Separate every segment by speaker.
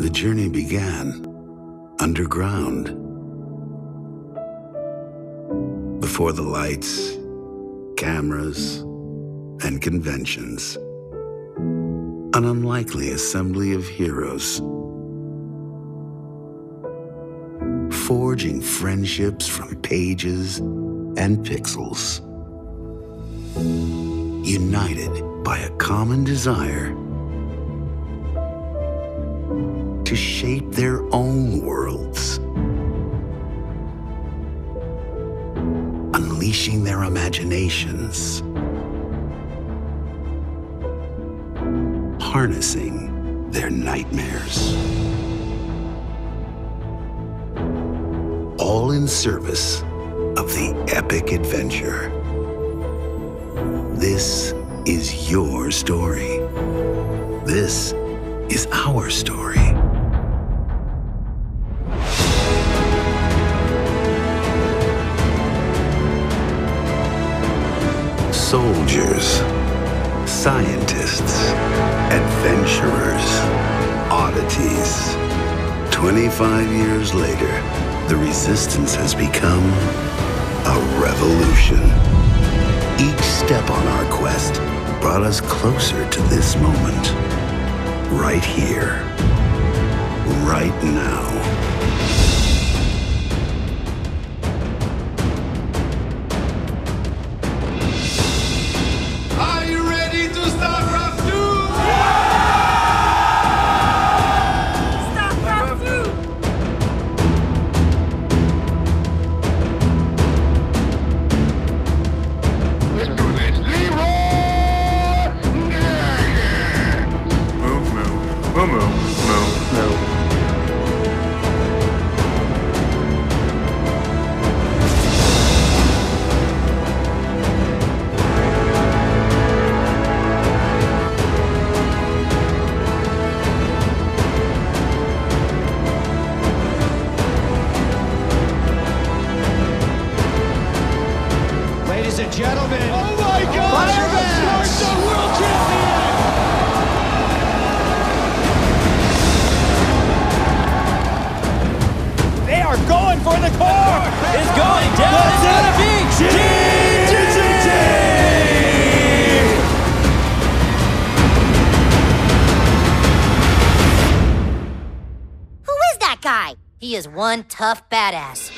Speaker 1: The journey began underground, before the lights, cameras, and conventions. An unlikely assembly of heroes, forging friendships from pages and pixels, united by a common desire to shape their own worlds, unleashing their imaginations, harnessing their nightmares, all in service of the epic adventure. This is your story. This is our story. Soldiers, scientists, adventurers, oddities. 25 years later, the Resistance has become a revolution. Each step on our quest brought us closer to this moment. Right here, right now.
Speaker 2: Are you ready to start Rough 2?
Speaker 3: Stop Rough 2!
Speaker 2: Let's do this. Leroy!
Speaker 4: Move.
Speaker 5: Ladies and gentlemen,
Speaker 2: Oh my God!
Speaker 5: Firebags!
Speaker 2: The world champion!
Speaker 5: They are going for the core!
Speaker 6: It's going down. It's gonna be
Speaker 3: Who is that guy? He is one tough badass.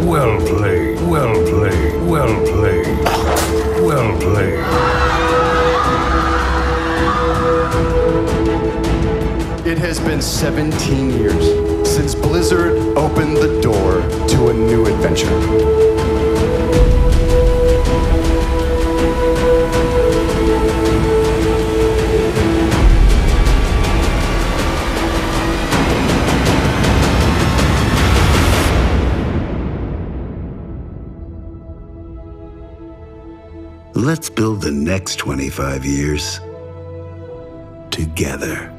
Speaker 7: Well played, well played, well played, well played.
Speaker 4: It has been 17 years since Blizzard opened the door to a new adventure.
Speaker 1: Let's build the next 25 years together.